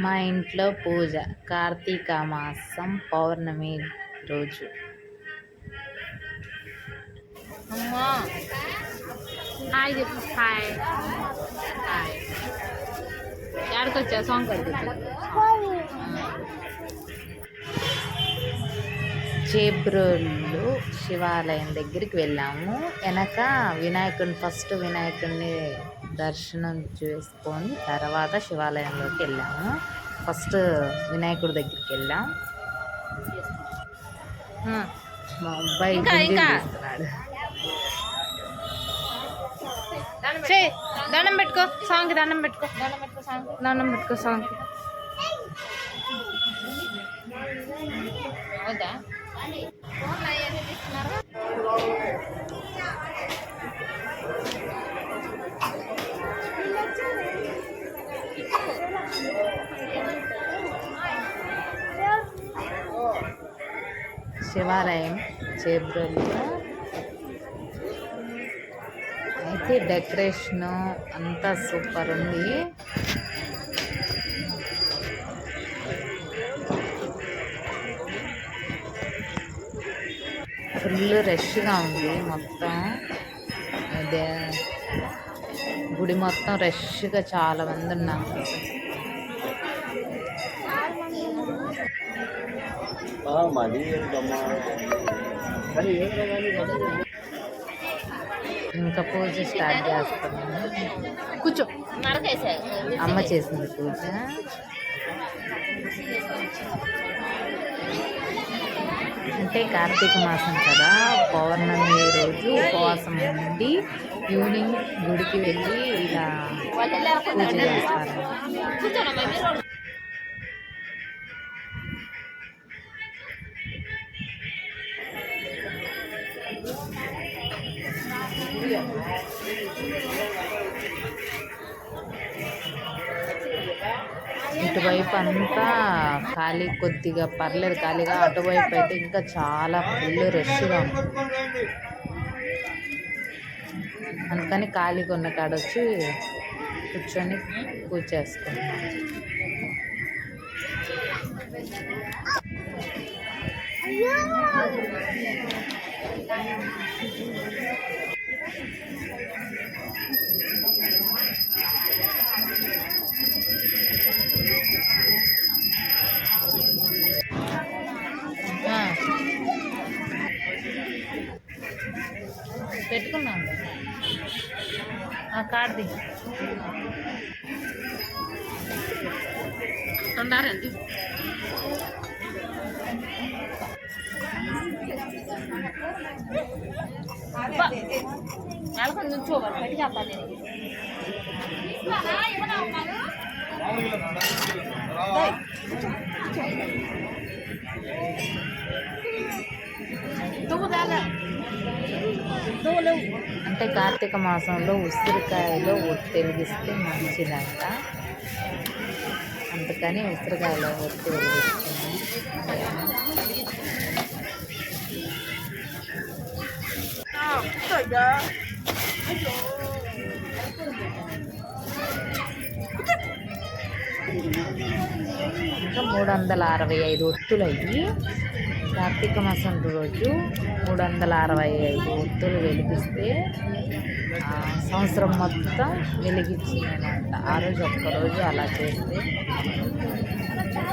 మా ఇంట్లో పూజ కార్తీక మాసం పౌర్ణమి రోజు. అమ్మా హాయ్ చెప్పు. Hi hi. ఎక్కడికి వచ్చా సాంగ్ కడుగుతా. చేబ్రోలు శివాలయం దగ్గరికి వెళ్ళాము. వెనక ఫస్ట్ వినాయకుడిని దర్శనం చేసుకొని తర్వాత శివాలయంలోకి వెళ్ళాము. ఫస్ట్ వినాయకుడి దగ్గరికి వెళ్ళాం. మా అబ్బాయి తీస్తున్నాడు. దండం పెట్టుకో సాంగ్. దండం పెట్టుకో సాంగ్. దండం పెట్టుకో సాంగ్. అవుదా శివాలయం చేబ్రోలులో అయితే డెకరేషన్ అంతా సూపర్ ఉంది. ఫుల్ రష్గా ఉంది. మొత్తం అదే గుడి మొత్తం రష్గా చాలా మంది ఉన్నారు. ఇంకా పూజ స్టార్ట్ చేస్తున్నాము. కూర్చో. అమ్మ చేసింది పూజ. అంటే కార్తీక మాసం కదా, పౌర్ణమి రోజు ఉపవాసం ఉండి ఈవినింగ్ గుడికి వెళ్ళి ఇలా పూజ చేస్తారు. ఇటువైపు అంతా ఖాళీ, కొద్దిగా పర్లేదు ఖాళీగా. అటువైపు అయితే ఇంకా చాలా ఫుల్ రష్గా ఉంటుంది. అందుకని ఖాళీగా ఉన్న కాడ వచ్చి కూర్చొని పూజ చేసుకుంటున్నాం. పెట్టుకున్నాం కార్ది ఉన్నారండి. నెలకొని నుంచోవాలి బయట చెప్పాలి. అంటే కార్తీక మాసంలో ఉసిరికాయలో ఒత్తి వెలిగిస్తే మంచిదంట. అందుకని ఉసిరికాయలో ఒత్తి వెలిగిస్తున్నాం. ఇంకా 365 ఒత్తులు అయ్యి కార్తీక మాసం రోజు 365 ఒత్తులు వెలిగిస్తే సంవత్సరం మొత్తం వెలిగించిందనమాట. ఆ రోజు ఒక్కరోజు అలా చేస్తే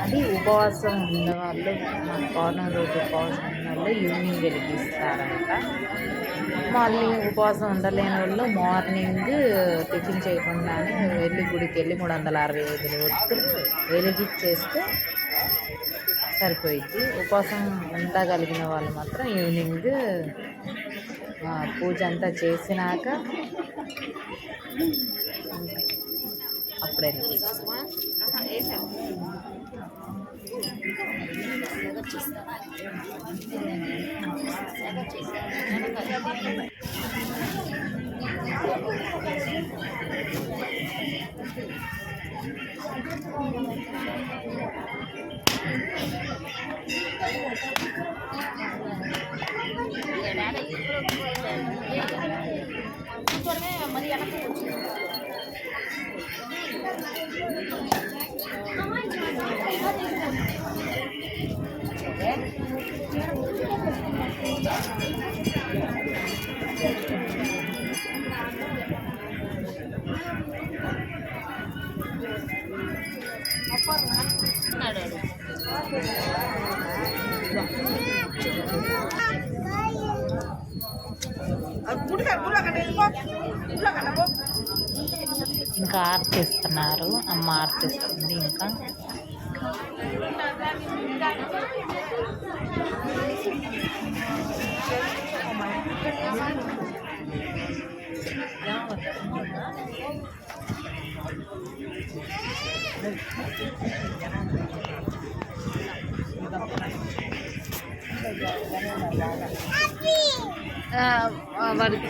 అది ఉపవాసం ఉన్నవాళ్ళు, పౌర్ణమి రోజు ఉపవాసం ఉన్న వాళ్ళు ఈవినింగ్ వెలిగిస్తారంట. మళ్ళీ ఉపవాసం ఉండలేని వాళ్ళు మార్నింగ్ టిఫిన్ చేయకుండానే వెళ్ళి గుడికి వెళ్ళి 365 ఒత్తులు వెలిగించేస్తే సరిపోయింది. ఉపవాసం ఉండగలిగిన వాళ్ళు మాత్రం ఈవినింగ్ పూజ అంతా చేసినాక అప్పుడే మరి ఇంకా ఆర్తిస్తున్నారు, అమ్మ ఆర్తిస్తుంది. ఇంకా వాడికి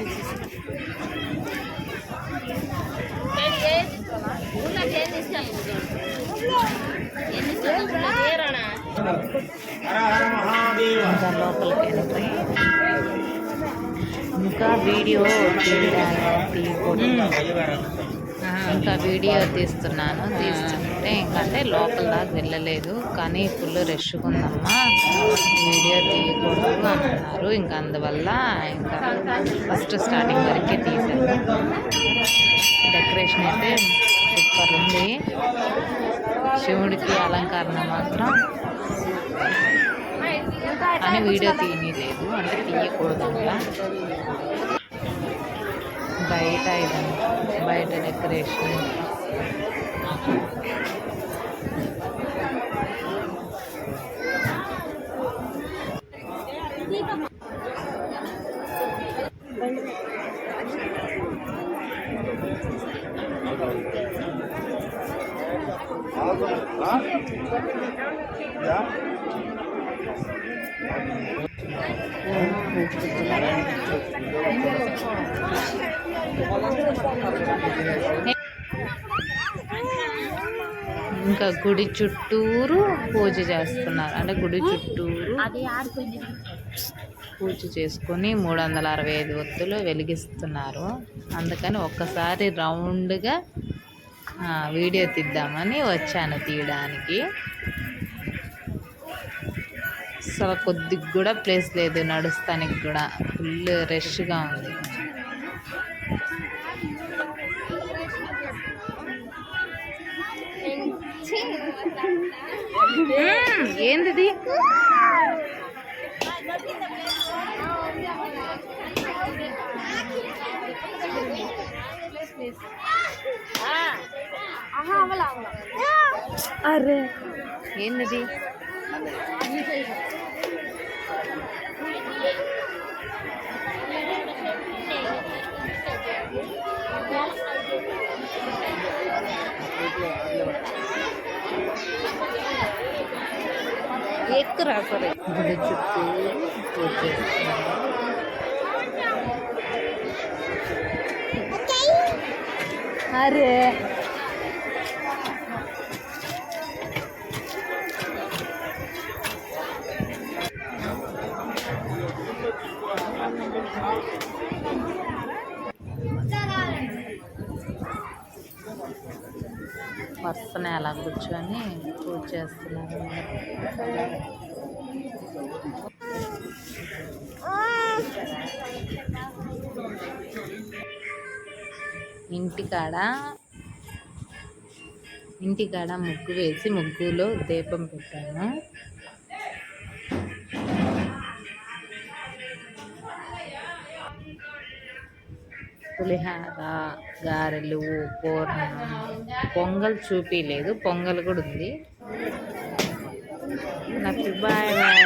ఇంకా లోపలికి ఎంట్రీ. ఇంకా వీడియో ఇంకా వీడియో తీస్తుంటే ఇంకంటే లోపల దాకా వెళ్ళలేదు, కానీ ఫుల్ రష్గా ఉందమ్మా, వీడియో తీయకూడదు అని అన్నారు. ఇంకా అందువల్ల ఇంకా ఫస్ట్ స్టార్టింగ్ వరకే తీసాను. డెకరేషన్ అయితే సూపర్ ఉంది. శివుడికి అలంకరణ మాత్రం అని వీడియో తీయలేదు, అంటే తీయకూడదు అలా. బయట ఇదంతా బయట డెకరేషన్ ఇంకా గుడి చుట్టూరు పూజ చేస్తున్నారు, అంటే గుడి చుట్టూరు పూజ చేసుకొని 365 ఒత్తులు వెలిగిస్తున్నారు. అందుకని ఒక్కసారి రౌండ్గా వీడియో తీద్దామని వచ్చాను తీయడానికి. అసలు కొద్దిగా కూడా ప్లేస్ లేదు, నడుస్తానికి కూడా ఫుల్ రష్గా ఉంది. ఏంది అరే ఏంది ఎక్కురా సరే. గుడి చుట్టూ పూజ చేస్తున్నారు. అరే వరుసనే అలా కూర్చొని పూజ చేస్తున్నారు. ఇంటికాడ ముగ్గు వేసి ముగ్గులో దీపం పెట్టాను. పులిహార, గారెలు, పూర్ణం, పొంగల్ చూపించలేదు, పొంగల్ కూడా ఉంది. Bye bye.